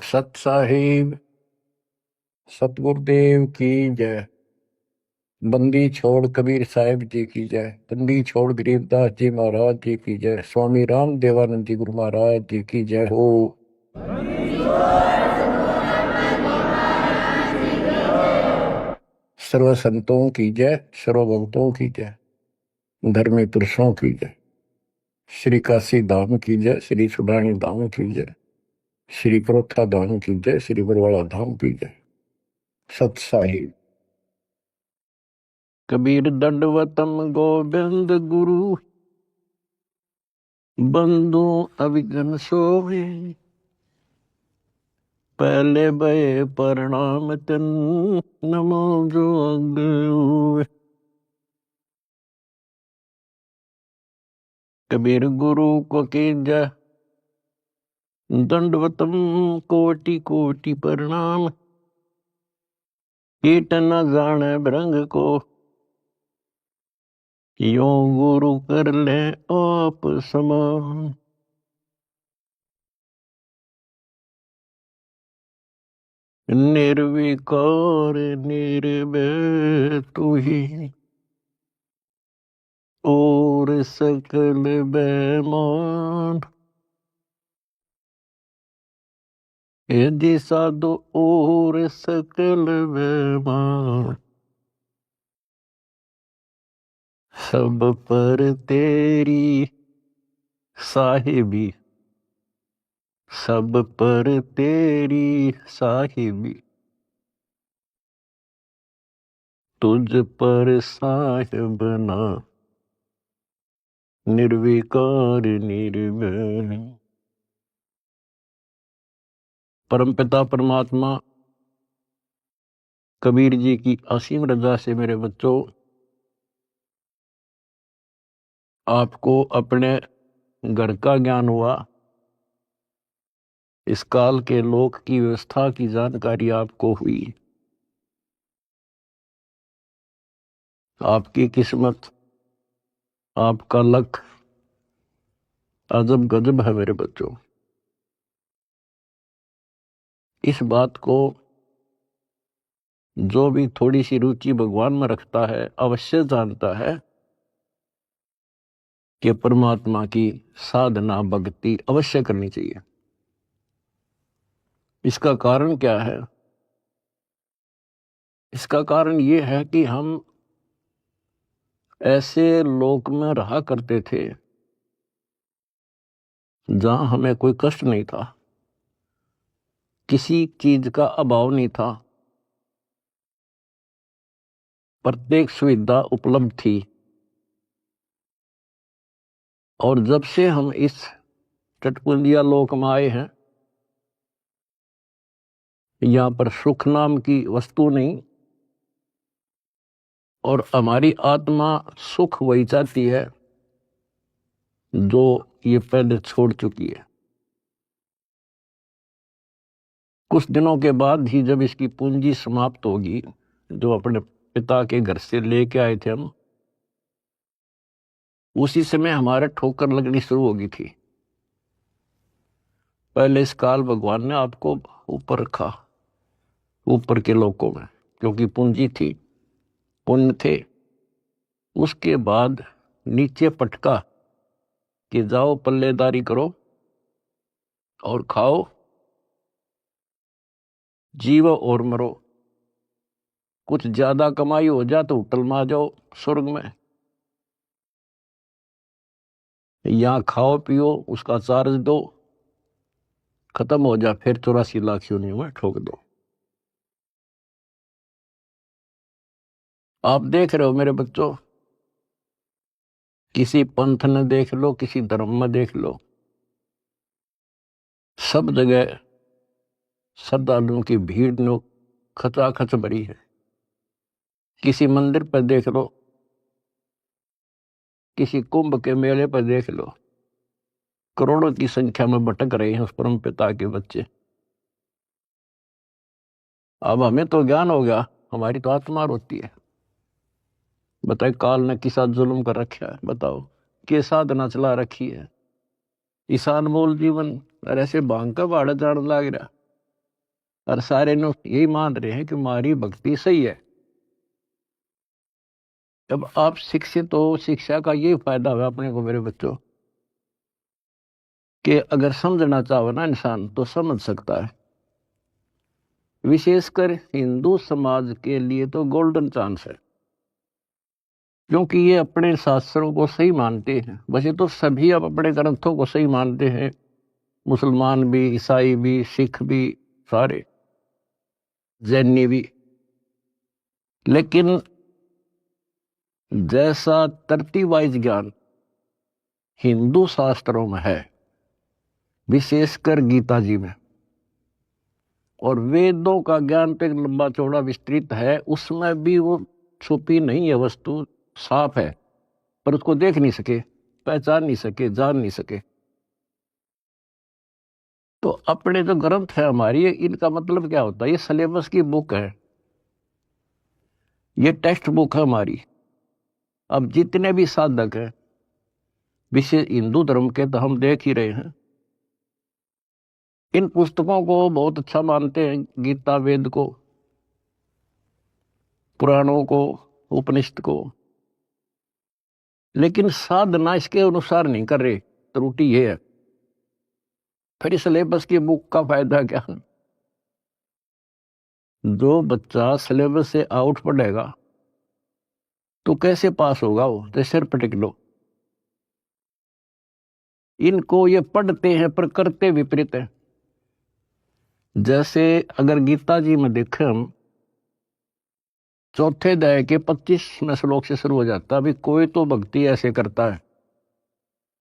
सत साहिब सतगुरुदेव की जय। बंदी छोड़ कबीर साहिब जी की जय। बंदी छोड़ गरीबदास जी महाराज जी की जय। स्वामी राम देवानंद जी गुरु महाराज जी की जय हो। सर्व संतों की जय, सर्व भक्तों की जय, धर्मी पुरुषों की जय। श्री काशी धाम की जय, श्री सुडानी धाम की जय, श्री क्रोथा धाम की जय, श्री बरवाड़ा धाम की जय। सत साहिब। कबीर दंडवतम गोविंद गुरु, बंधु अविघ्न सोए। पहले भय प्रणाम तन, नमो जोग। कबीर गुरु को कीजय दंडवतम कोटि कोटि प्रणाम। कीट न जाने भृंग को, यो गुरु कर ले आप समान। निर्विकार निर्भय तू ही, और सकल बेमान। यदि साधु और सकल बेमान, सब पर तेरी साहिबी, सब पर तेरी साहिबी। तुझ पर साहिब ना, निर्विकार निर्भय। परमपिता परमात्मा कबीर जी की असीम रजा से मेरे बच्चों, आपको अपने घर का ज्ञान हुआ। इस काल के लोक की व्यवस्था की जानकारी आपको हुई। आपकी किस्मत, आपका लक अजब गजब है मेरे बच्चों। इस बात को जो भी थोड़ी सी रुचि भगवान में रखता है अवश्य जानता है कि परमात्मा की साधना भक्ति अवश्य करनी चाहिए। इसका कारण क्या है? इसका कारण ये है कि हम ऐसे लोक में रहा करते थे जहां हमें कोई कष्ट नहीं था, किसी चीज का अभाव नहीं था, प्रत्येक सुविधा उपलब्ध थी। और जब से हम इस टटपुंजिया लोक में आए हैं, यहां पर सुख नाम की वस्तु नहीं, और हमारी आत्मा सुख वही चाहती है जो ये पहले छोड़ चुकी है। कुछ दिनों के बाद ही जब इसकी पूंजी समाप्त होगी, जो अपने पिता के घर से लेके आए थे हम, उसी समय हमारे ठोकर लगनी शुरू होगी थी। पहले इस काल भगवान ने आपको ऊपर रखा, ऊपर के लोकों में, क्योंकि पूंजी थी, पुण्य थे। उसके बाद नीचे पटका कि जाओ पल्लेदारी करो और खाओ, जीवो और मरो। कुछ ज्यादा कमाई हो जा तो होटल में आ जाओ स्वर्ग में, यहां खाओ पियो, उसका चार्ज दो, खत्म हो जा, फिर 84 लाख योनियों में ठोक दो। आप देख रहे हो मेरे बच्चों, किसी पंथ ने देख लो, किसी धर्म में देख लो, सब जगह श्रद्धालुओं की भीड़ नो खचाखच भरी है। किसी मंदिर पर देख लो, किसी कुंभ के मेले पर देख लो, करोड़ों की संख्या में भटक रहे हैं उस परम पिता के बच्चे। अब हमें तो ज्ञान हो गया, हमारी तो आत्मा रोती है। बताए काल ने किस साथ जुल्म कर रखा है, बताओ के साधना चला रखी है। ईशान मोल जीवन और ऐसे भांग का भाड़ा जान लग रहा। और सारे लोग यही मान रहे हैं कि हमारी भक्ति सही है। जब आप शिक्षित हो, शिक्षा का ये फायदा हुआ अपने को मेरे बच्चों, कि अगर समझना चाहो ना इंसान तो समझ सकता है। विशेषकर हिंदू समाज के लिए तो गोल्डन चांस है, क्योंकि ये अपने शास्त्रों को सही मानते हैं। वैसे तो सभी अब अपने ग्रंथों को सही मानते हैं, मुसलमान भी, ईसाई भी, सिख भी, सारे जैनी भी। लेकिन जैसा तरतीब वाइज ज्ञान हिंदू शास्त्रों में है, विशेषकर गीता जी में, और वेदों का ज्ञान पे लंबा चौड़ा विस्तृत है, उसमें भी वो छुपी नहीं है वस्तु, साफ है, पर उसको देख नहीं सके, पहचान नहीं सके, जान नहीं सके। तो अपने जो ग्रंथ है हमारी, इनका मतलब क्या होता है? ये सिलेबस की बुक है, ये टेक्स्ट बुक है हमारी। अब जितने भी साधक हैं विशेष हिंदू धर्म के, तो हम देख ही रहे हैं, इन पुस्तकों को बहुत अच्छा मानते हैं, गीता, वेद को, पुराणों को, उपनिषद को, लेकिन साधना इसके अनुसार नहीं कर रहे। त्रुटि ये है। फिर सिलेबस की बुक का फायदा क्या? जो बच्चा सिलेबस से आउट पढ़ेगा तो कैसे पास होगा? वो तो सिर पटक लो। इनको ये पढ़ते हैं पर करते विपरीत है। जैसे अगर गीता जी में देखें हम, चौथे अध्याय के 25वें श्लोक से शुरू हो जाता है। अभी कोई तो भक्ति ऐसे करता है,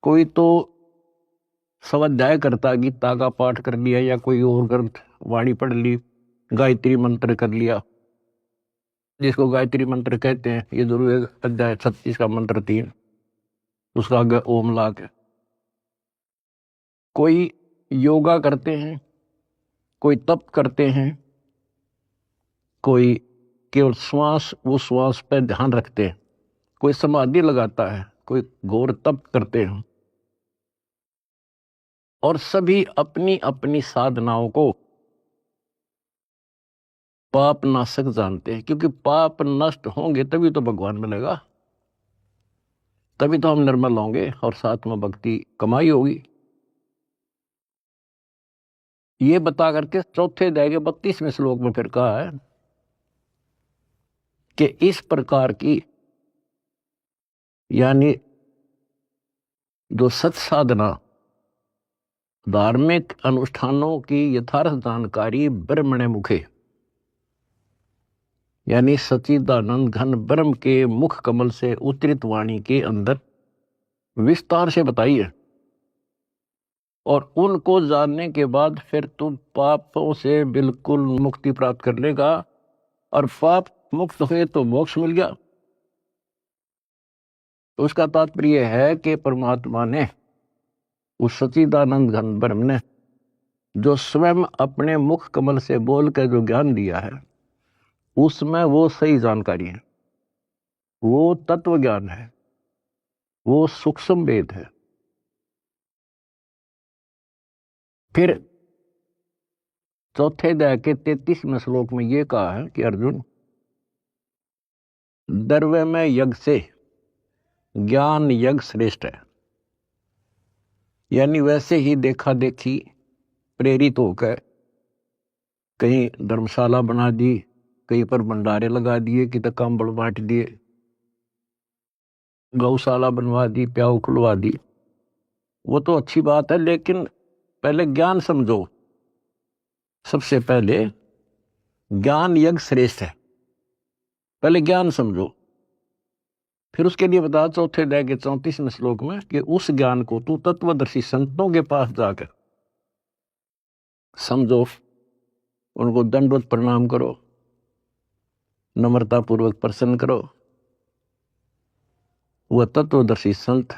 कोई तो स्वाध्याय करता है, गीता का पाठ कर लिया या कोई और ग्रंथ वाणी पढ़ ली, गायत्री मंत्र कर लिया, जिसको गायत्री मंत्र कहते हैं। ये जरूर एक अध्याय 36 का मंत्र 3, उसका आगे ओम ला के। कोई योगा करते हैं, कोई तप करते हैं, कोई केवल श्वास, वो श्वास पे ध्यान रखते हैं, कोई समाधि लगाता है, कोई घोर तप करते हैं। और सभी अपनी अपनी साधनाओं को पाप नाशक जानते हैं, क्योंकि पाप नष्ट होंगे तभी तो भगवान मिलेगा, तभी तो हम निर्मल होंगे और साथ में भक्ति कमाई होगी। ये बता करके चौथे अध्याय के 32वें श्लोक में फिर कहा है कि इस प्रकार की, यानी जो सत साधना, धार्मिक अनुष्ठानों की यथार्थ जानकारी ब्रह्मणे मुखे, यानी सच्चिदानंद घन ब्रह्म के मुख कमल से उतरित वाणी के अंदर विस्तार से बताई है। और उनको जानने के बाद फिर तुम पापों से बिल्कुल मुक्ति प्राप्त कर लेगा, और पाप मुक्त हुए तो मोक्ष मिल गया। तो उसका तात्पर्य है कि परमात्मा ने, उस सच्चिदानंद घन ब्रह्म ने, जो स्वयं अपने मुख कमल से बोल कर जो ज्ञान दिया है, उसमें वो सही जानकारी है, वो तत्व ज्ञान है, वो सूक्ष्म वेद है। फिर चौथे अध्याय के 33वें श्लोक में ये कहा है कि अर्जुन, द्रव्य में यज्ञ से ज्ञान यज्ञ श्रेष्ठ है। यानी वैसे ही देखा देखी प्रेरित होकर कहीं धर्मशाला बना दी, कहीं पर भंडारे लगा दिए, कि तक कंबल बांट दिए, गौशाला बनवा दी, प्याऊ खुलवा दी, वो तो अच्छी बात है, लेकिन पहले ज्ञान समझो। सबसे पहले ज्ञान यज्ञ श्रेष्ठ है, पहले ज्ञान समझो। फिर उसके लिए बता चौथे अध्याय के 34वें श्लोक में कि उस ज्ञान को तू तत्वदर्शी संतों के पास जाकर समझो, उनको दंडवत प्रणाम करो, नम्रता पूर्वक प्रसन्न करो। वह तत्वदर्शी संत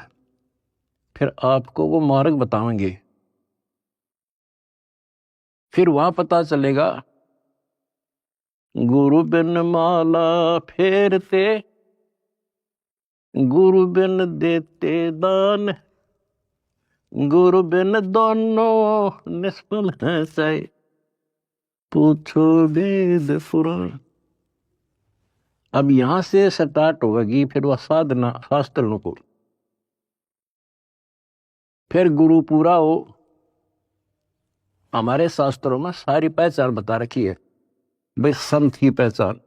फिर आपको वो मार्ग बताएंगे। फिर वहां पता चलेगा, गुरु बिन माला फेरते, गुरु बिन देते दान, गुरु बिन दोनों निष्फल है सही। पूछो वेद पुराण। अब यहां से स्टार्ट होगी फिर वह साधना शास्त्रों को, फिर गुरु पूरा हो। हमारे शास्त्रों में सारी पहचान बता रखी है भाई, संत की पहचान,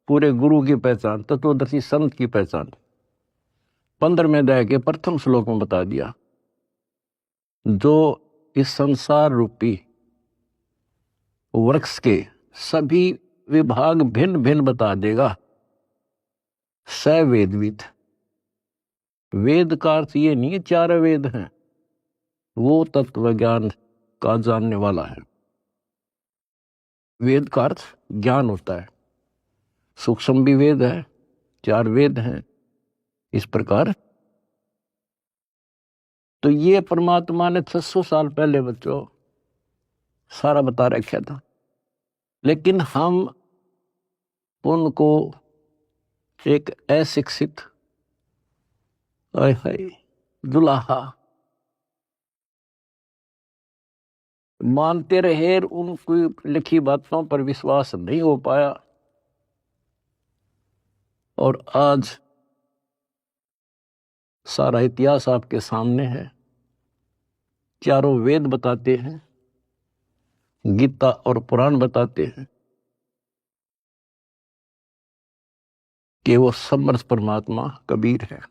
पूरे गुरु की पहचान, तत्वदर्शी संत की पहचान 15वें अध्याय के प्रथम श्लोक में बता दिया। जो इस संसार रूपी वृक्ष के सभी विभाग भिन्न भिन्न बता देगा, स वेदविद। वेद का अर्थ ये नहीं है 4 वेद हैं, वो तत्व ज्ञान का जानने वाला है। वेद का अर्थ ज्ञान होता है, सूक्ष्म भी वेद है, 4 वेद हैं इस प्रकार। तो ये परमात्मा ने 600 साल पहले बच्चों सारा बता रखा था, लेकिन हम उनको एक अशिक्षित दुलाहा मानते रहे, उनकी लिखी बातों पर विश्वास नहीं हो पाया। और आज सारा इतिहास आपके सामने है, 4 वेद बताते हैं, गीता और पुराण बताते हैं कि वो समर्थ परमात्मा कबीर है।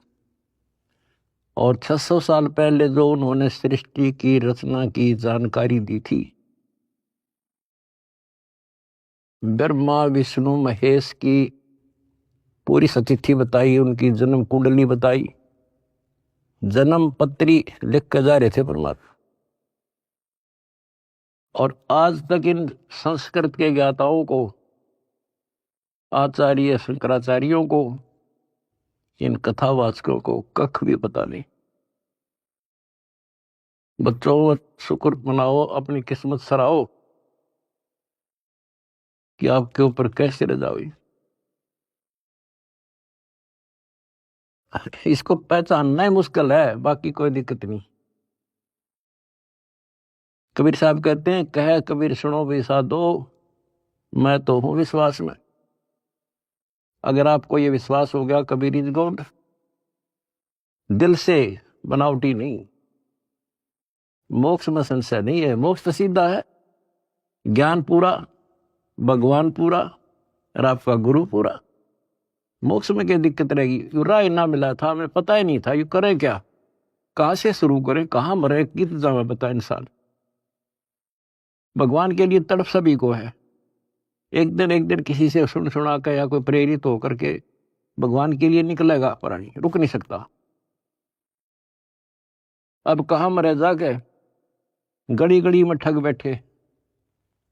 और 600 साल पहले जो उन्होंने सृष्टि की रचना की जानकारी दी थी, ब्रह्मा विष्णु महेश की पूरी सतिथि बताई, उनकी जन्म कुंडली बताई, जन्म पत्री लिख कर जा रहे थे परमात्मा। और आज तक इन संस्कृत के ज्ञाताओं को, आचार्य शंकराचार्यों को, इन कथावाचकों को कख भी पता नहीं। बच्चों शुक्र मनाओ, अपनी किस्मत सराओ कि आपके ऊपर कैसे रजा हुई। इसको पहचानना ही मुश्किल है, बाकी कोई दिक्कत नहीं। कबीर साहब कहते हैं, कह कबीर सुनो भी साधो, मैं तो हूं विश्वास में। अगर आपको ये विश्वास हो गया कबीर इज गॉड, दिल से, बनावटी नहीं, मोक्ष में संशय नहीं है। मोक्ष तो सीधा है, ज्ञान पूरा, भगवान पूरा और आपका गुरु पूरा। मोक्ष में क्या दिक्कत रहेगी? यू राय ना मिला था, हमें पता ही नहीं था यू करें क्या, कहां से शुरू करें, कहां मरे, कित जावे बता इंसान। भगवान के लिए तड़प सभी को है। एक दिन किसी से सुन सुना कर या कोई प्रेरित होकर के भगवान के लिए निकलेगा, प्राणी रुक नहीं सकता। अब कहां मरे जाके, गड़ी गड़ी में ठग बैठे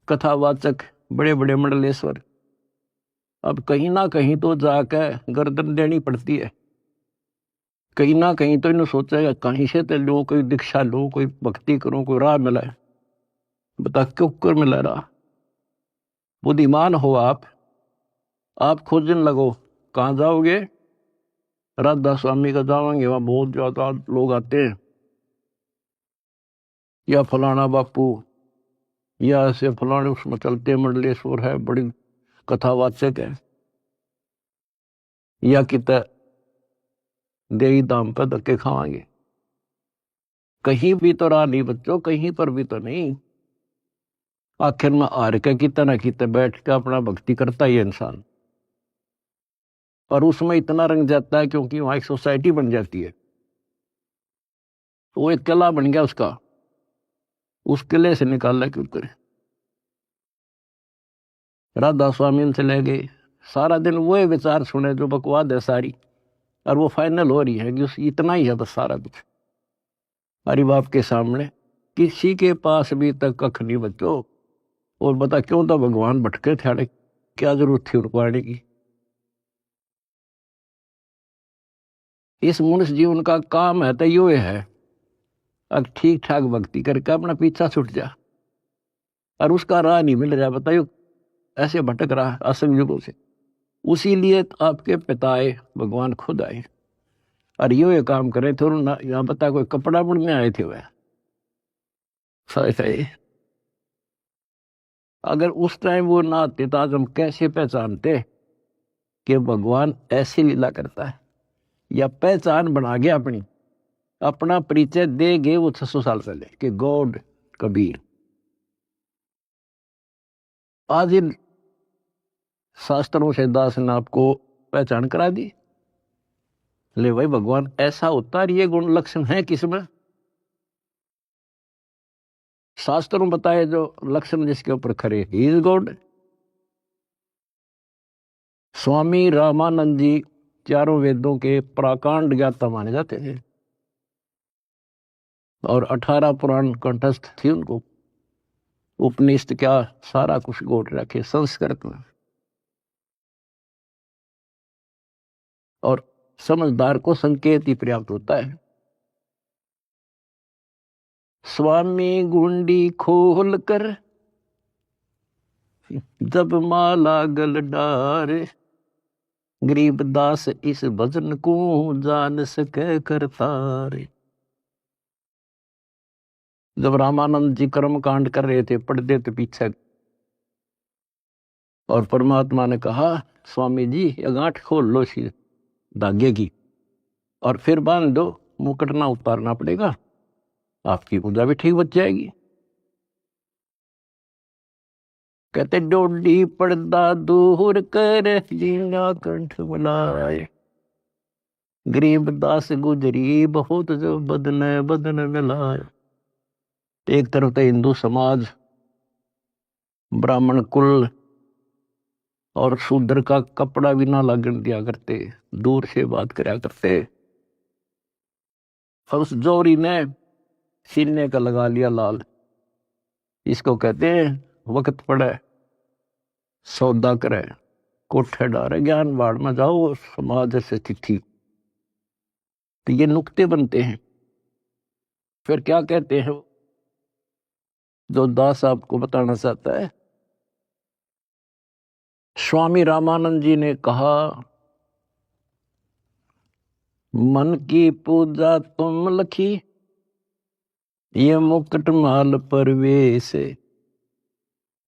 कथावाचक, बड़े बड़े मंडलेश्वर। अब कहीं ना कहीं तो जाकर गर्दन देनी पड़ती है, कहीं ना कहीं तो इन्हें सोचेगा कहीं से तो लो, कोई दीक्षा लो, कोई भक्ति करो, कोई राह मिला है। बता क्यों कर मिला राह? बुद्धिमान हो आप खोजने लगो। कहाँ जाओगे? राधा स्वामी का जाओगे, वहां बहुत ज्यादा लोग आते हैं, या फलाना बापू, या ऐसे फलाने उसमें चलते मंडलेश्वर है, बड़ी कथावाचक है, या कित देही दाम पर धक्के खावांगे। कहीं भी तो राह नहीं बच्चों, कहीं पर भी तो नहीं। आखिर में हार के कितना ना कितना बैठ के अपना भक्ति करता ही है इंसान, और उसमें इतना रंग जाता है क्योंकि वहां एक सोसाइटी बन जाती है, तो वो एक किला बन गया उसका, उस किले से निकालना क्यों करे। राधा स्वामी से ले गए, सारा दिन वो विचार सुने जो बकवाद है सारी, और वो फाइनल हो रही है कि उस इतना ही है बस सारा कुछ हरि बाप के सामने। किसी के पास भी तक कख नहीं बच्चों। और बता क्यों तो भगवान भटके थे, क्या जरूरत थी उनको आने की। इस मनुष्य जीवन का काम है तो यो है, अब ठीक ठाक भक्ति करके अपना पीछा छूट जा, और उसका राह नहीं मिल रहा, बताइयो ऐसे भटक रहा असंयुगों से। उसी लिए आपके पिता आए, भगवान खुद आए, और ये काम करे थे। यहाँ बता कोई कपड़ा बुनने आए थे वह, सही अगर उस टाइम वो ना आते तो आज हम कैसे पहचानते कि भगवान ऐसी लीला करता है, या पहचान बना गया अपनी, अपना परिचय दे गए वो 600 साल पहले कि गॉड कबीर। आज इन शास्त्रों से दास ने आपको पहचान करा दी। ले भाई भगवान ऐसा होता है, ये गुण लक्षण है किसमें? शास्त्रों बताए जो लक्षण जिसके ऊपर खरे, he is God. Swami Ramanand जी चारों वेदों के प्राकांड ज्ञाता माने जाते थे और 18 पुराण कंठस्थ थी उनको। उपनिषद क्या सारा कुछ गोट रखे संस्कृत में। और समझदार को संकेत ही पर्याप्त होता है। स्वामी गुंडी खोल कर जब माला गल डारे, गरीब दास इस भजन को जान सके करतारे। जब रामानंद जी कर्म कांड कर रहे थे, पढ़ते थे पीछे, और परमात्मा ने कहा स्वामी जी ये गांठ खोल लो सी धागे की और फिर बांध दो, मुकुट ना उतारना पड़ेगा, आपकी पूजा भी ठीक बच जाएगी। कहते डोडी पर्दा दूर कर लीला कंठ बुलाए, गरीब दास गुजरी बहुत जो बदन बदन मिलाए। एक तरफ तो हिंदू समाज, ब्राह्मण कुल और शूद्र का कपड़ा भी ना लगन दिया करते, दूर से बात कराया करते। और उस जोरी ने सीने का लगा लिया लाल। इसको कहते हैं वक्त पड़े सौदा करे, कोठे डारे ज्ञान बाढ़ में जाओ समाज से चिट्ठी। तो ये नुक्ते बनते हैं। फिर क्या कहते हैं जो दास आपको बताना चाहता है, स्वामी रामानंद जी ने कहा मन की पूजा तुम लखी, ये मुकुट माल परवेश,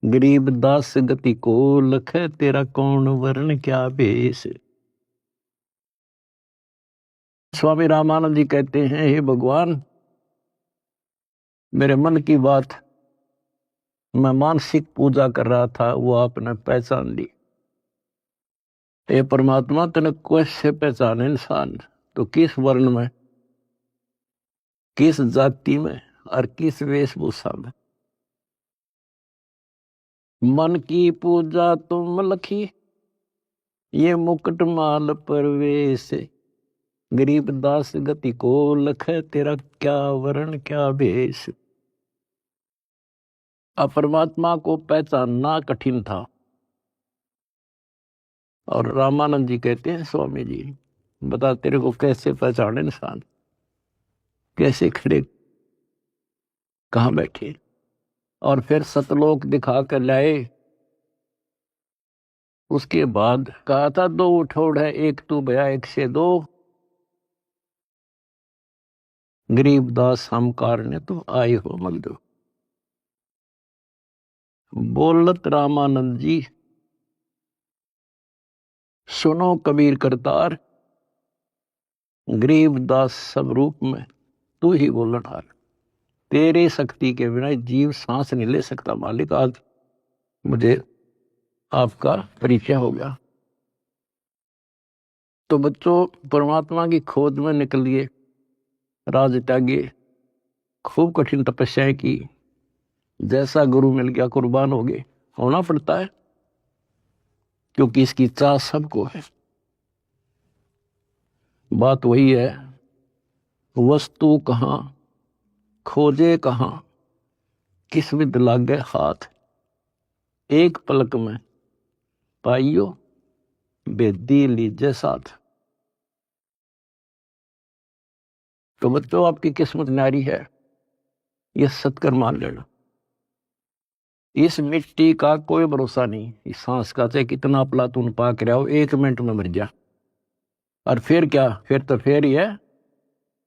गरीब दास गति को लख, तेरा कौन वर्ण क्या भेष। स्वामी रामानंद जी कहते हैं हे भगवान, मेरे मन की बात मैं मानसिक पूजा कर रहा था, वो आपने पहचान ली। हे परमात्मा तेने कैसे पहचाने इंसान, तो किस वर्ण में, किस जाति में और किस वेशभूषा में। मन की पूजा तुम लखी, ये मुकुट माल परवेश, गरीब दास गति को लख, तेरा क्या वर्ण क्या भेष। अब परमात्मा को पहचानना कठिन था। और रामानंद जी कहते हैं स्वामी जी बता तेरे को कैसे पहचाने इंसान, कैसे खड़े कहाँ बैठे। और फिर सतलोक दिखा कर लाए। उसके बाद कहा था दो उठोड़ है एक तू भया एक से दो, गरीब दास हम कारने तो आए हो मगदो। बोलत रामानंद जी सुनो कबीर करतार, गरीब दास सब रूप में तू ही बोलनहार। तेरे शक्ति के बिना जीव सांस नहीं ले सकता मालिक। आज मुझे आपका परिचय हो गया। तो बच्चों परमात्मा की खोज में निकलिए, राज त्यागिए, खूब कठिन तपस्याएं की, जैसा गुरु मिल गया कुर्बान हो गए। होना पड़ता है क्योंकि इसकी चाह सबको है। बात वही है, वस्तु कहाँ खोजे कहाँ, किस विद लागे हाथ, एक पलक में पाइयो बेदी लीजे साथ। तो बच्चों आपकी किस्मत न्यारी है, ये सत्कर मान लेना। इस मिट्टी का कोई भरोसा नहीं, इस सांस का चाहे कितना प्लातून पाक रहा हो, 1 मिनट में मर जा। और फिर क्या, फिर तो फिर ही है,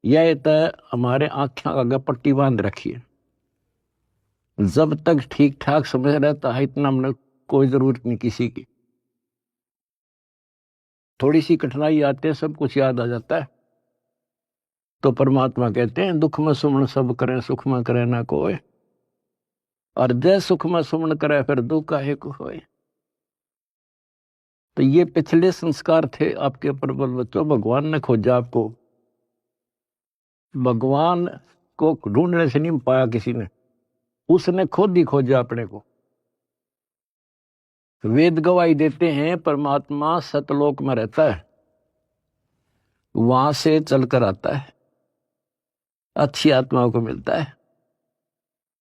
यह तो हमारे आंखें आगे पट्टी बांध रखी है। जब तक ठीक ठाक समझ रहता है इतना हमने कोई जरूरत नहीं किसी की। थोड़ी सी कठिनाई आती है सब कुछ याद आ जाता है। तो परमात्मा कहते हैं दुख में सुमन सब करें सुख में करे ना कोई, और जय सुख में सुमन करे फिर दुख काहे को होए। तो ये पिछले संस्कार थे आपके प्रबल बच्चों। भगवान ने खोजा आपको, भगवान को ढूंढने से नहीं पाया किसी ने, उसने खुद ही खोजा अपने को। वेद गवाही देते हैं परमात्मा सतलोक में रहता है, वहां से चलकर आता है, अच्छी आत्माओं को मिलता है।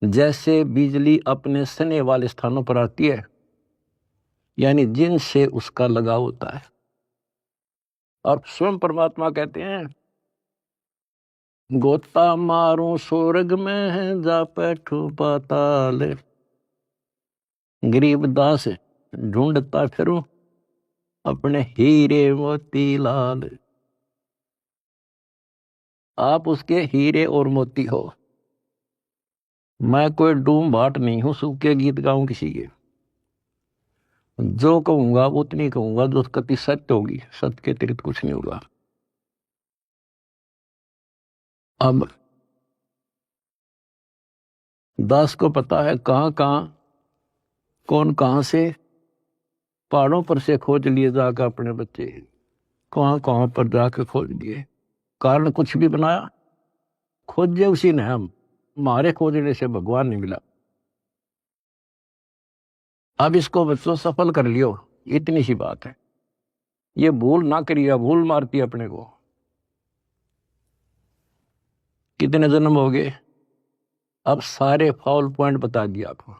जैसे बिजली अपने सने वाले स्थानों पर आती है, यानी जिनसे उसका लगाव होता है। और स्वयं परमात्मा कहते हैं गोता मारूं स्वर्ग में जा बैठूं पाताल, गरीब दास ढूंढता फिरूं अपने हीरे मोती लाल। आप उसके हीरे और मोती हो। मैं कोई डूम भाट नहीं हूं सूखे गीत गाऊं किसी के। जो कहूंगा वो उतनी कहूंगा जो कति सत्य होगी, सत्य के अतिरिक्त कुछ नहीं होगा। अब दास को पता है कहां कहां कौन कहां से पहाड़ों पर से खोज लिए जाकर अपने बच्चे, कहां कहां पर जाकर खोज लिए। कारण कुछ भी बनाया, खोजे उसी ने। हम हमारे खोजने से भगवान नहीं मिला। अब इसको बच्चों सफल कर लियो, इतनी सी बात है। ये भूल ना करिए, भूल मारती है अपने को। कितने जन्म हो गए, अब सारे फाउल पॉइंट बता दिया आपको।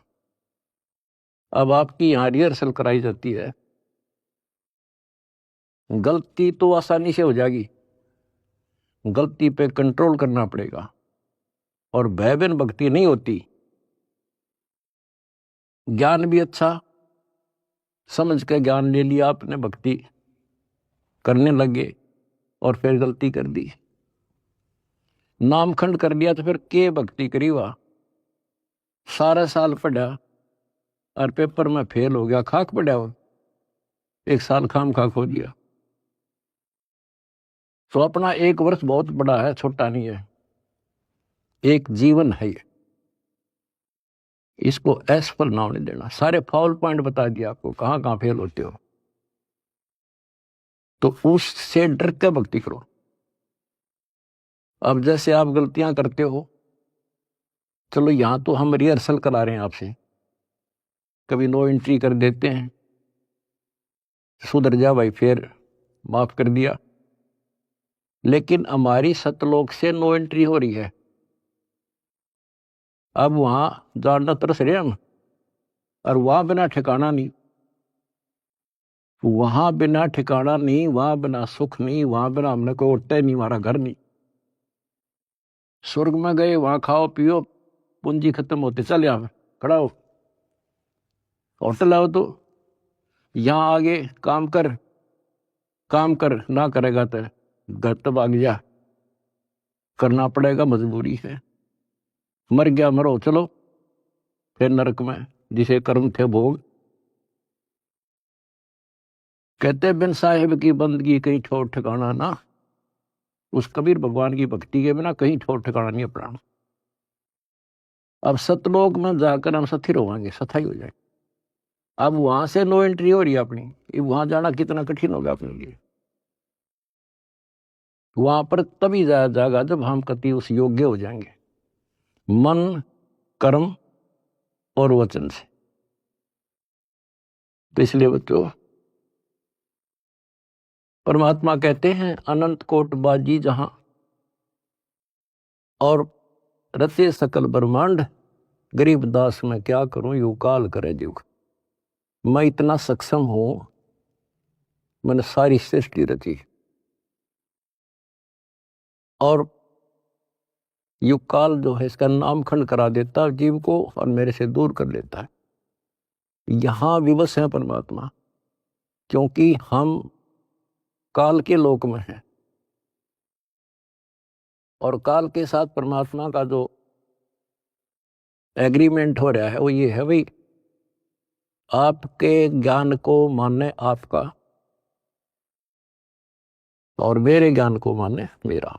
अब आपकी यहां रिहर्सल कराई जाती है। गलती तो आसानी से हो जाएगी, गलती पे कंट्रोल करना पड़ेगा। और भय बिन भक्ति नहीं होती। ज्ञान भी अच्छा समझ के ज्ञान ले लिया आपने, भक्ति करने लगे और फिर गलती कर दी, नामखंड कर लिया, तो फिर के भक्ति करी। हुआ सारा साल पढ़ा और पेपर में फेल हो गया, खाक पड़ा हो, एक साल खाम खाक हो दिया। तो अपना एक वर्ष बहुत बड़ा है, छोटा नहीं है, एक जीवन है ये। इसको असफल नाम नहीं देना। सारे फाउल पॉइंट बता दिया आपको, कहां कहां फेल होते हो। तो उससे डर के भक्ति करो। अब जैसे आप गलतियां करते हो, चलो यहां तो हम रिहर्सल करा रहे हैं आपसे, कभी नो एंट्री कर देते हैं, सुधर जा भाई, फिर माफ कर दिया। लेकिन हमारी सतलोक से नो एंट्री हो रही है। अब वहां जानना तरस रहे हम, और वहां बिना ठिकाना नहीं, वहां बिना ठिकाना नहीं, वहां बिना सुख नहीं, वहां बिना हमने कोई उठता ही नहीं, हमारा घर नहीं। स्वर्ग में गए, वहां खाओ पियो, पूंजी खत्म होते चले आओ, खड़ा हो, होटल आओ, तो यहां आगे काम कर, काम कर ना करेगा तो घर तो भाग जा, करना पड़ेगा, मजबूरी है। मर गया मरो, चलो फिर नरक में जिसे कर्म थे भोग। कहते बिन साहिब की बंदगी कहीं ठोर ठिकाना ना। उस कबीर भगवान की भक्ति के बिना कहीं ठोर ठिकाना नहीं अपना। अब सतलोक में जाकर हम स्थिर होंगे, सथाई हो जाए। अब वहां से नो एंट्री हो रही है अपनी, वहां जाना कितना कठिन होगा अपने लिए। वहां पर तभी जाया जाएगा जब हम कति उस योग्य हो जाएंगे, मन कर्म और वचन से। तो इसलिए बच्चों परमात्मा कहते हैं अनंत कोट बाजी जहां और रचे सकल ब्रह्मांड, गरीब दास मैं क्या करूं यू काल करे जुग। मैं इतना सक्षम हूं, मैंने सारी सृष्टि रची और युग काल जो है इसका नामखंड करा देता है जीव को और मेरे से दूर कर लेता है। यहां विवश है परमात्मा, क्योंकि हम काल के लोक में हैं और काल के साथ परमात्मा का जो एग्रीमेंट हो रहा है वो ये है भाई, आपके ज्ञान को माने आपका और मेरे ज्ञान को माने मेरा।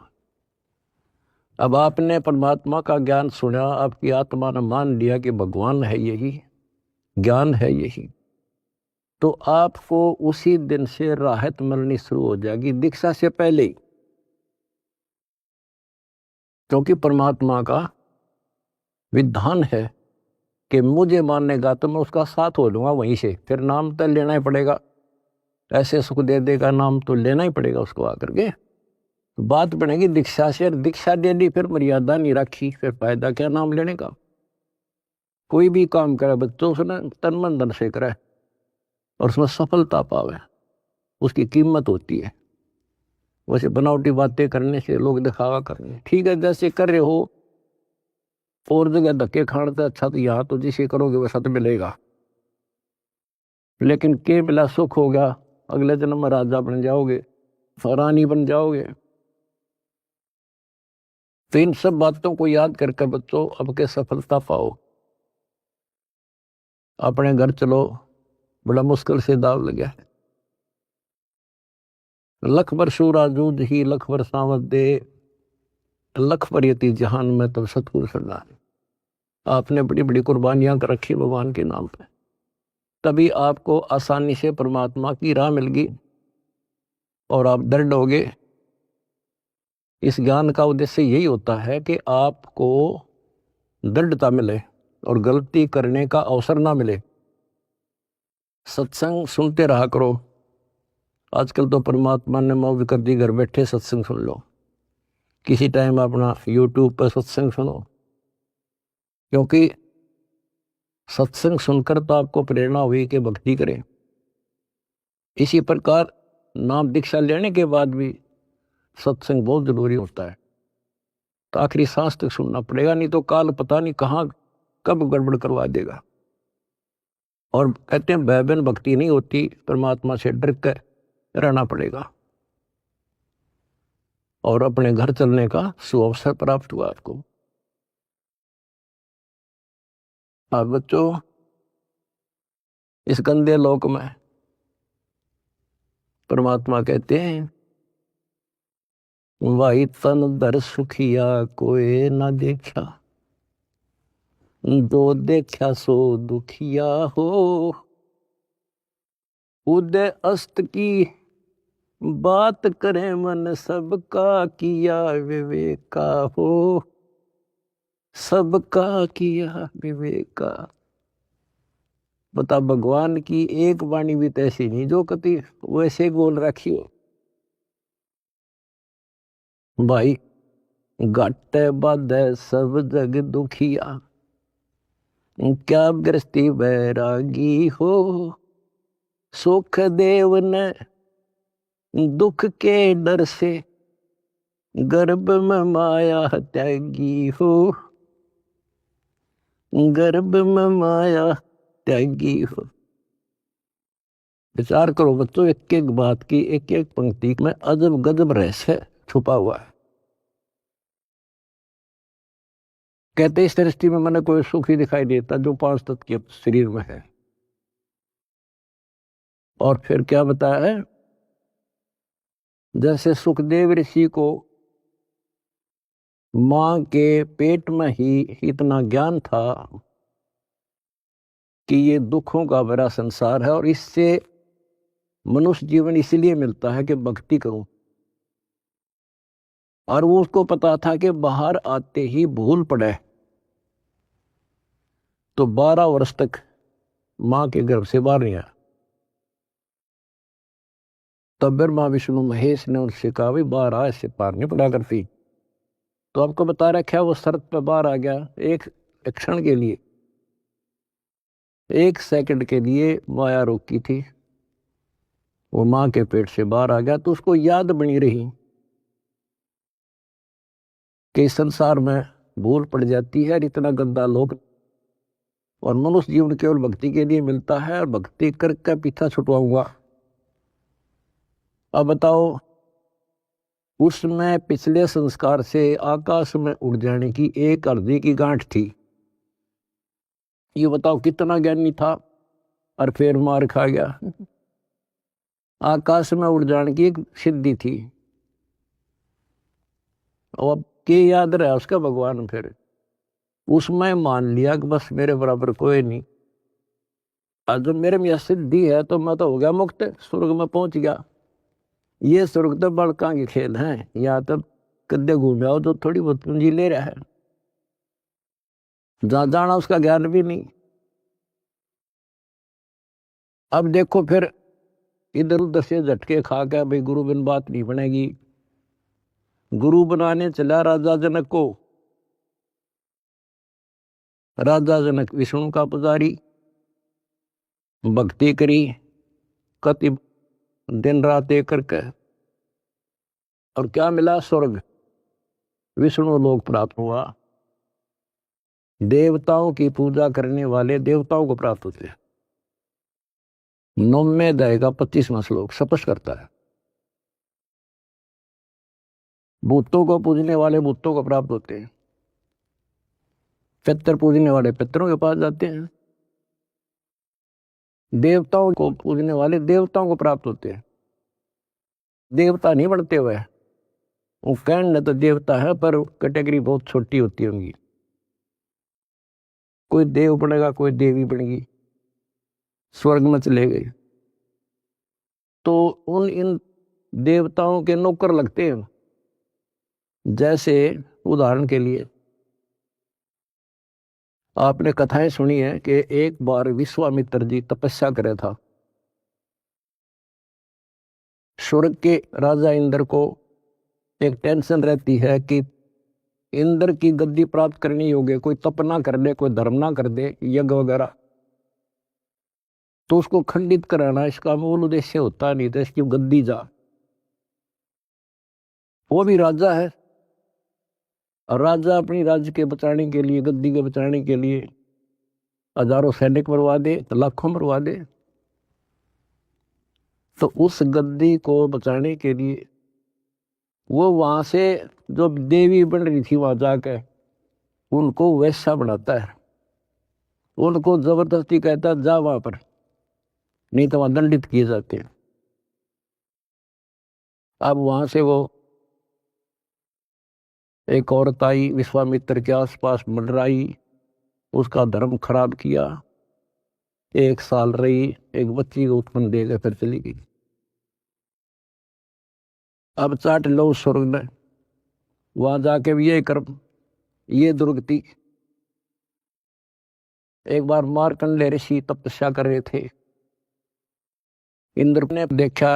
अब आपने परमात्मा का ज्ञान सुना, आपकी आत्मा ने मान लिया कि भगवान है यही, ज्ञान है यही, तो आपको उसी दिन से राहत मिलनी शुरू हो जाएगी, दीक्षा से पहले ही। क्योंकि परमात्मा का विधान है कि मुझे मानेगा तो मैं उसका साथ हो लूंगा वहीं से, फिर नाम तो लेना ही पड़ेगा, ऐसे सुख दे देगा नाम तो लेना ही पड़ेगा उसको आकर के। तो बात बनेगी दीक्षा से, दीक्षा दे दी फिर मर्यादा नहीं रखी, फिर फायदा क्या नाम लेने का। कोई भी काम करे बच्चों से ना तन मन धन से करे और उसमें सफलता पावे, उसकी कीमत होती है। वैसे बनावटी बातें करने से, लोग दिखावा करने, ठीक है जैसे कर रहे हो और जगह धक्के खाने से अच्छा तो यहाँ तो जिसे करोगे वैसा तो मिलेगा, लेकिन के मिला सुख हो गया, अगले जन्म में राजा बन जाओगे, रानी बन जाओगे। तो इन सब बातों को याद करके बच्चों अब के सफलता पाओ, अपने घर चलो, बड़ा मुश्किल से दाव लगा है। लख बर सूरा जूझ ही लख बर सावत दे, लख बर यति जहान में तब सतगुरु सरदार। आपने बड़ी बड़ी कुर्बानियां कर रखी भगवान के नाम पे, तभी आपको आसानी से परमात्मा की राह मिल गई और आप दृढ़ हो गए। इस ज्ञान का उद्देश्य यही होता है कि आपको दृढ़ता मिले और गलती करने का अवसर ना मिले। सत्संग सुनते रहा करो। आजकल तो परमात्मा ने मौज कर दी, घर बैठे सत्संग सुन लो, किसी टाइम अपना यूट्यूब पर सत्संग सुनो, क्योंकि सत्संग सुनकर तो आपको प्रेरणा हुई कि भक्ति करें। इसी प्रकार नाम दीक्षा लेने के बाद भी सत्संग बहुत जरूरी होता है, तो आखिरी सांस तक सुनना पड़ेगा, नहीं तो काल पता नहीं कहाँ कब गड़बड़ करवा देगा। और कहते हैं भय बिन भक्ति नहीं होती, परमात्मा से डर कर रहना पड़ेगा और अपने घर चलने का सुअवसर प्राप्त हुआ आपको। अब बच्चों इस गंदे लोक में परमात्मा कहते हैं वाही तन दर सुखिया कोई ना देखा, दो देखा सो दुखिया हो, उदय अस्त की बात करे मन सबका किया विवेका हो, सबका किया विवेका। बता भगवान की एक वाणी भी तो ऐसी नहीं जो कति वैसे बोल रखी हो। भाई घट बाधे सब जग दुखिया, क्या गृहस्थी बैरागी हो, सुख देव ने दुख के डर से गर्भ में माया त्यागी हो, गर्भ में माया त्यागी हो। विचार करो बच्चों, एक एक बात की, एक एक पंक्ति में अजब गजब रहस्य छुपा हुआ है। कहते इस दृष्टि में मैंने कोई सुख ही दिखाई देता जो 5 तत्व के शरीर में है। और फिर क्या बताया है, जैसे सुखदेव ऋषि को मां के पेट में ही इतना ज्ञान था कि ये दुखों का बड़ा संसार है और इससे मनुष्य जीवन इसलिए मिलता है कि भक्ति करूं, और वो उसको पता था कि बाहर आते ही भूल पड़े तो 12 वर्ष तक मां के गर्भ से बाहर नहीं आया। तब ब्रह्मा विष्णु महेश ने उनसे कहा भाई बाहर आ, इससे पार नहीं पड़ा करती। तो आपको बता रखा वो शर्त पे बाहर आ गया, एक क्षण के लिए, 1 सेकंड के लिए माया रोकी थी, वो मां के पेट से बाहर आ गया। तो उसको याद बनी रही कि इस संसार में भूल पड़ जाती है, इतना गंदा लोक, और मनुष्य जीवन केवल भक्ति के लिए मिलता है और भक्ति करके पीछा छुटवाऊंगा। अब बताओ, उसमें पिछले संस्कार से आकाश में उड़ जाने की एक अर्जी की गांठ थी, ये बताओ कितना ज्ञानी था और फिर मार खा गया। आकाश में उड़ जाने की एक सिद्धि थी, और अब के याद रहा उसका भगवान। फिर उसमें मान लिया कि बस मेरे बराबर कोई नहीं, और जब मेरे में यह सिद्धि है तो मैं तो हो गया मुक्त, स्वर्ग में पहुंच गया। ये स्वर्ग तो बड़का के खेल हैं, यहाँ तब कद्दे घूम आओ तो थोड़ी बहुत पूंजी ले रहा है, जहां जाना उसका ज्ञान भी नहीं। अब देखो फिर इधर उधर से झटके खा के भाई गुरु बिन बात नहीं बनेगी। गुरु बनाने चला राजा जनक को। राजा जनक विष्णु का पुजारी, भक्ति करी कति दिन रात एक करके, और क्या मिला? स्वर्ग, विष्णु लोक प्राप्त हुआ। देवताओं की पूजा करने वाले देवताओं को प्राप्त होते हैं। 9वें अध्याय का 25वां श्लोक स्पष्ट करता है। भूतों को पूजने वाले भूतों को प्राप्त होते हैं, पितर पूजने वाले पितरों के पास जाते हैं, देवताओं को पूजने वाले देवताओं को प्राप्त होते हैं। देवता नहीं बनते हुए, वो कहने तो देवता है पर कैटेगरी बहुत छोटी होती होंगी। कोई देव बनेगा, कोई देवी बनेगी, स्वर्ग में चले गए तो उन इन देवताओं के नौकर लगते हैं। जैसे उदाहरण के लिए आपने कथाएं सुनी है कि एक बार विश्वामित्र जी तपस्या करे था। स्वर्ग के राजा इंद्र को एक टेंशन रहती है कि इंद्र की गद्दी प्राप्त करनी होगी, कोई तप ना कर दे, कोई धर्म ना कर दे, यज्ञ वगैरह, तो उसको खंडित कराना इसका मूल उद्देश्य होता नहीं था। इसकी गद्दी जा, वो भी राजा है, और राजा अपनी राज्य के बचाने के लिए, गद्दी के बचाने के लिए हजारों सैनिक मरवा दे, लाखों मरवा दे। तो उस गद्दी को बचाने के लिए वो वहां से जो देवी बन रही थी वहां जाकर उनको वैसा बनाता है, उनको जबरदस्ती कहता है जा वहां पर, नहीं तो वहां दंडित किए जाते हैं। अब वहां से वो एक औरत आई, विश्वामित्र के आसपास मंडराई, उसका धर्म खराब किया, 1 साल रही, एक बच्ची को उत्पन्न देकर फिर चली गई। अब चाट लो स्वर्ग में, वहां जाके भी ये कर्म, ये दुर्गति। एक बार मार्कंडेय ऋषि तपस्या कर रहे थे, इंद्र ने देखा,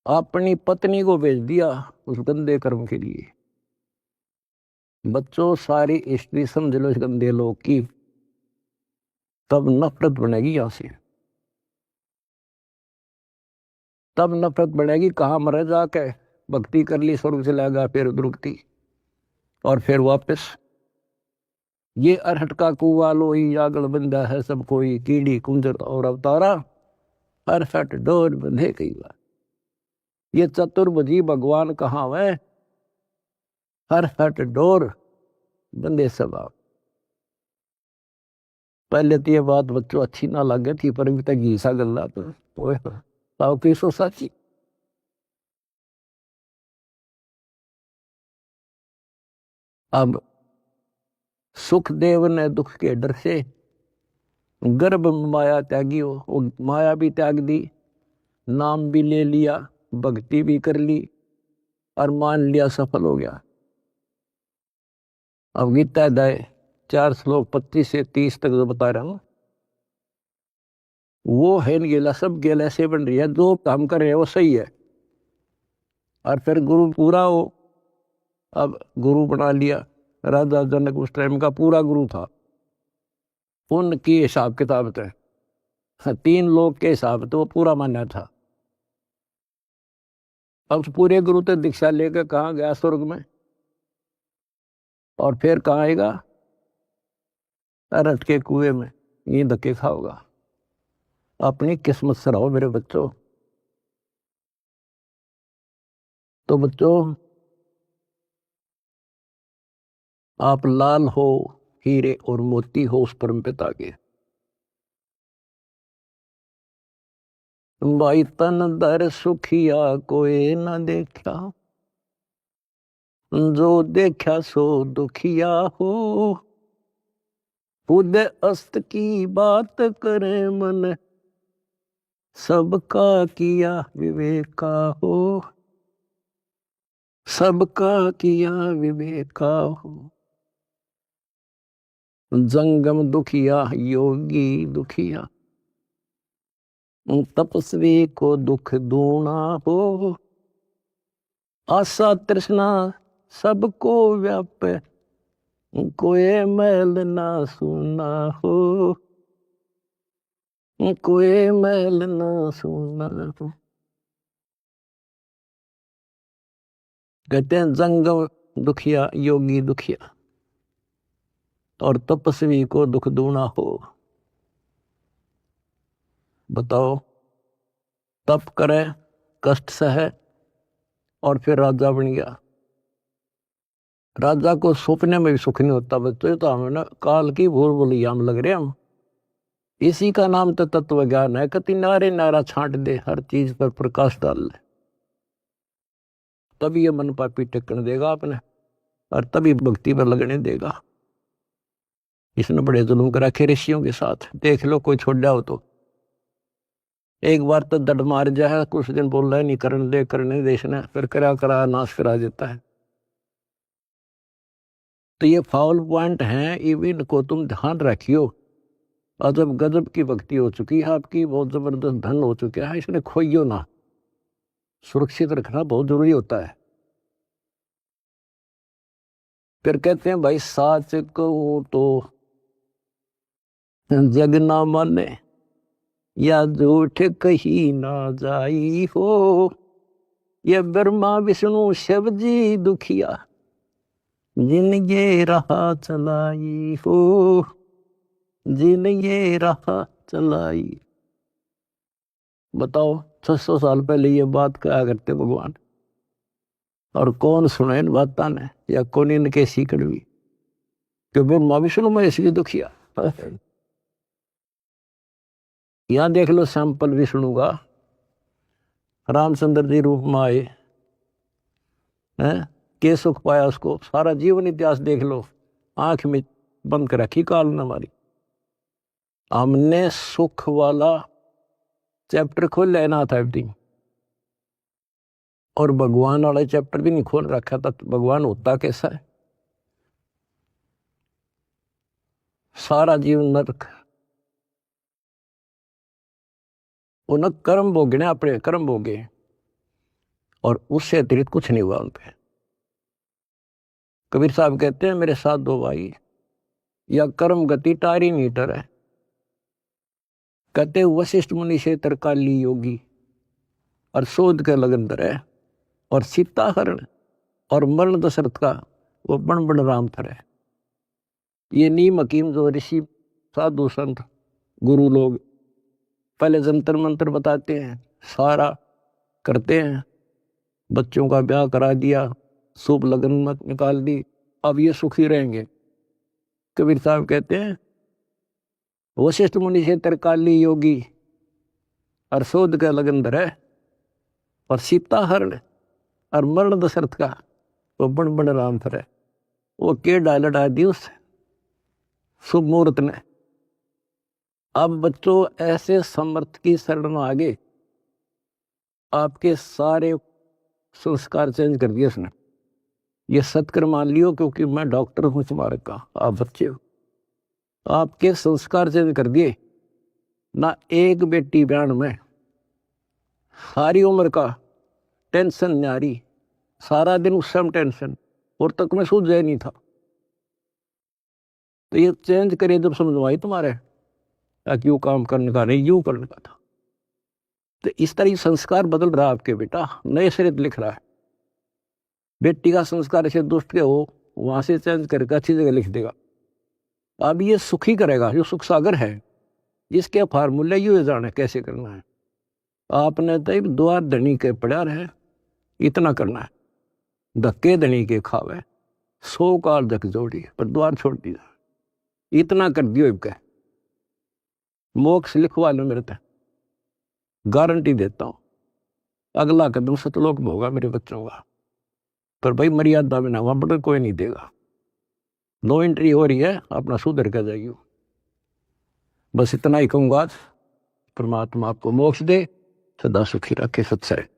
अपनी पत्नी को भेज दिया उस गंदे कर्म के लिए। बच्चों सारी स्त्री समझ लो इस गंदे लोग की, तब नफरत बनेगी यहां से, तब नफरत बढ़ेगी। कहाँ मरे जाके भक्ति कर ली, स्वर्ग से लगा, फिर दुर्गति, और फिर वापस ये अरहट का कुआ लोही आगल बंदा है सब कोई, कीड़ी कुंजर और अवतारा, अरहट डोर बंधे कई बार। ये चतुर्भुजी भगवान कहाँ है? अरहट डोर बंदे सब आप। पहले तो ये बात बच्चों अच्छी ना लगे थी, पर अभी तक घीसा गल्ला तो किसो साची। अब सुखदेव ने दुख के डर से गर्भ में माया त्यागी हो, माया भी त्याग दी, नाम भी ले लिया, भक्ति भी कर ली, और मान लिया सफल हो गया। अब गीता अध्याय 4 श्लोक 25 से 30 तक जो बता रहा हूं, वो है गेला, सब गेला ऐसे बन रही है, जो काम कर रहे हैं वो सही है, और फिर गुरु पूरा हो। अब गुरु बना लिया, राजा जनक उस टाइम का पूरा गुरु था, उनकी हिसाब किताब थे, 3 लोग के हिसाब तो वो पूरा मान्या था। अब पूरे गुरु तो दीक्षा लेकर कहाँ गया? स्वर्ग में, और फिर कहाँ आएगा? अरहट के कुएं में ये धक्के खाओगा। अपनी किस्मत से रहो मेरे बच्चों। तो बच्चों, आप लाल हो, हीरे और मोती हो उस परम पिता के। भाई तन दर सुखिया कोई न देखा, जो देखा सो दुखिया हो। उदय अस्त की बात करे मन, सबका किया विवेका हो। सबका किया विवेका हो। जंगम दुखिया योगी दुखिया, तपस्वी को दुख दूना हो। आशा तृष्णा सबको व्यापे, कोई मैल ना सुना हो। कोई मैल ना सुना हो। कहते हैं जंगम दुखिया योगी दुखिया और तपस्वी को दुख दूना हो। बताओ, तप करे, कष्ट सहे और फिर राजा बन गया। राजा को सपने में भी सुख नहीं होता। बच्चों तो हमें ना काल की भूल भुलैया में लग रहे हम। इसी का नाम तो तत्व ज्ञान है। कति नारे नारा छांट दे, हर चीज पर प्रकाश डाल ले, तभी ये मन पापी टिकने देगा आपने, और तभी भक्ति पर लगने देगा। इसने बड़े जुल्म कर रखे ऋषियों के साथ। देख लो कोई छोड़ जाओ तो एक बार तो दड मार जाए, कुछ दिन बोल रहा है नहीं करने दे करने देश ने, फिर करा करा नाश करा देता है। तो ये फाउल पॉइंट हैं, इवन को तुम ध्यान रखियो। अजब गजब की भक्ति हो चुकी है आपकी, बहुत जबरदस्त धन हो चुका है, इसने खोइयो ना। सुरक्षित रखना बहुत जरूरी होता है। फिर कहते हैं भाई साच को तो जग ना माने, या झूठ कही ना जाई हो। ये ब्रह्मा विष्णु शिव जी दुखिया, जिन ये राह चलाई हो। जिन ये राह चलाई। बताओ 600 साल पहले ये बात कहा करते भगवान, और कौन सुने इन बातों ने, या कौन इनके सीकड़ भी कि ब्रह्मा विष्णु में इसलिए दुखिया। यहां देख लो सैंपल विष्णु का, रामचंद्र जी रूप में आए हैं, के सुख पाया उसको। सारा जीवन इतिहास देख लो, आंख में बंद कर रखी काल ने हमारी। हमने सुख वाला चैप्टर खोल लेना था एवरीथिंग, और भगवान वाला चैप्टर भी नहीं खोल रखा था। तो भगवान होता कैसा है? सारा जीवन नरक। उन कर्म भोगने, अपने कर्म भोगे, और उससे अतिरिक्त कुछ नहीं हुआ उन पे। कबीर साहब कहते हैं मेरे साथ दो भाई, या कर्म गति टारी मीटर है। कहते वशिष्ठ मुनि से तरकाली योगी, और शोध के लगन है, और सीता हरण और मरण दशरथ का वो बण बण राम थर है। ये नीम हकीम जो ऋषि साधु संत गुरु लोग पहले जंतर मंत्र बताते हैं, सारा करते हैं, बच्चों का ब्याह करा दिया, शुभ लगन मत निकाल दी, अब ये सुखी रहेंगे। कबीर साहब कहते हैं वशिष्ठ मुनि से तरकाली योगी, और शोध का लगन धरे, और सीता हरण और मरण दशरथ का वो बण बण राम थर है। वो के डायलट आ दी उस शुभ मुहूर्त ने। अब बच्चों ऐसे समर्थ की शरण में आगे आपके सारे संस्कार चेंज कर दिए उसने। ये सत्कर मान लियो, क्योंकि मैं डॉक्टर हूं तुम्हारे का, आप बच्चे हो। आपके संस्कार चेंज कर दिए ना। एक बेटी बयान में सारी उम्र का टेंशन न्यारी, सारा दिन उस समय टेंशन, और तक में सूझ जाए नहीं था। तो ये चेंज करिए जब समझवाई तुम्हारे, ताकि वो काम करने का नहीं, यूं करने का था। तो इस तरह संस्कार बदल रहा है आपके बेटा, नए सिरे लिख रहा है। बेटी का संस्कार ऐसे दुष्ट के हो, वहां से चेंज करके अच्छी जगह लिख देगा। अब ये सुखी करेगा, जो सुख सागर है, जिसके फार्मूले यू जाने कैसे करना है। आपने तो द्वार धनी के पड़ा रहे, इतना करना है। धक्के धनी के खावे, 100 काल धक जोड़ी, पर द्वार छोड़ दिया। इतना कर दियो इनके, मोक्ष लिखवा लो मेरे तक, गारंटी देता हूं। अगला कदम सतलोक में होगा मेरे बच्चों का, पर भाई मर्यादा में ना, वहां बड़ा कोई नहीं देगा। नो एंट्री हो रही है, अपना सुधर कर जाइयो। बस इतना ही कहूंगा आज। परमात्मा आपको मोक्ष दे, सदा सुखी रखे। सत्संग।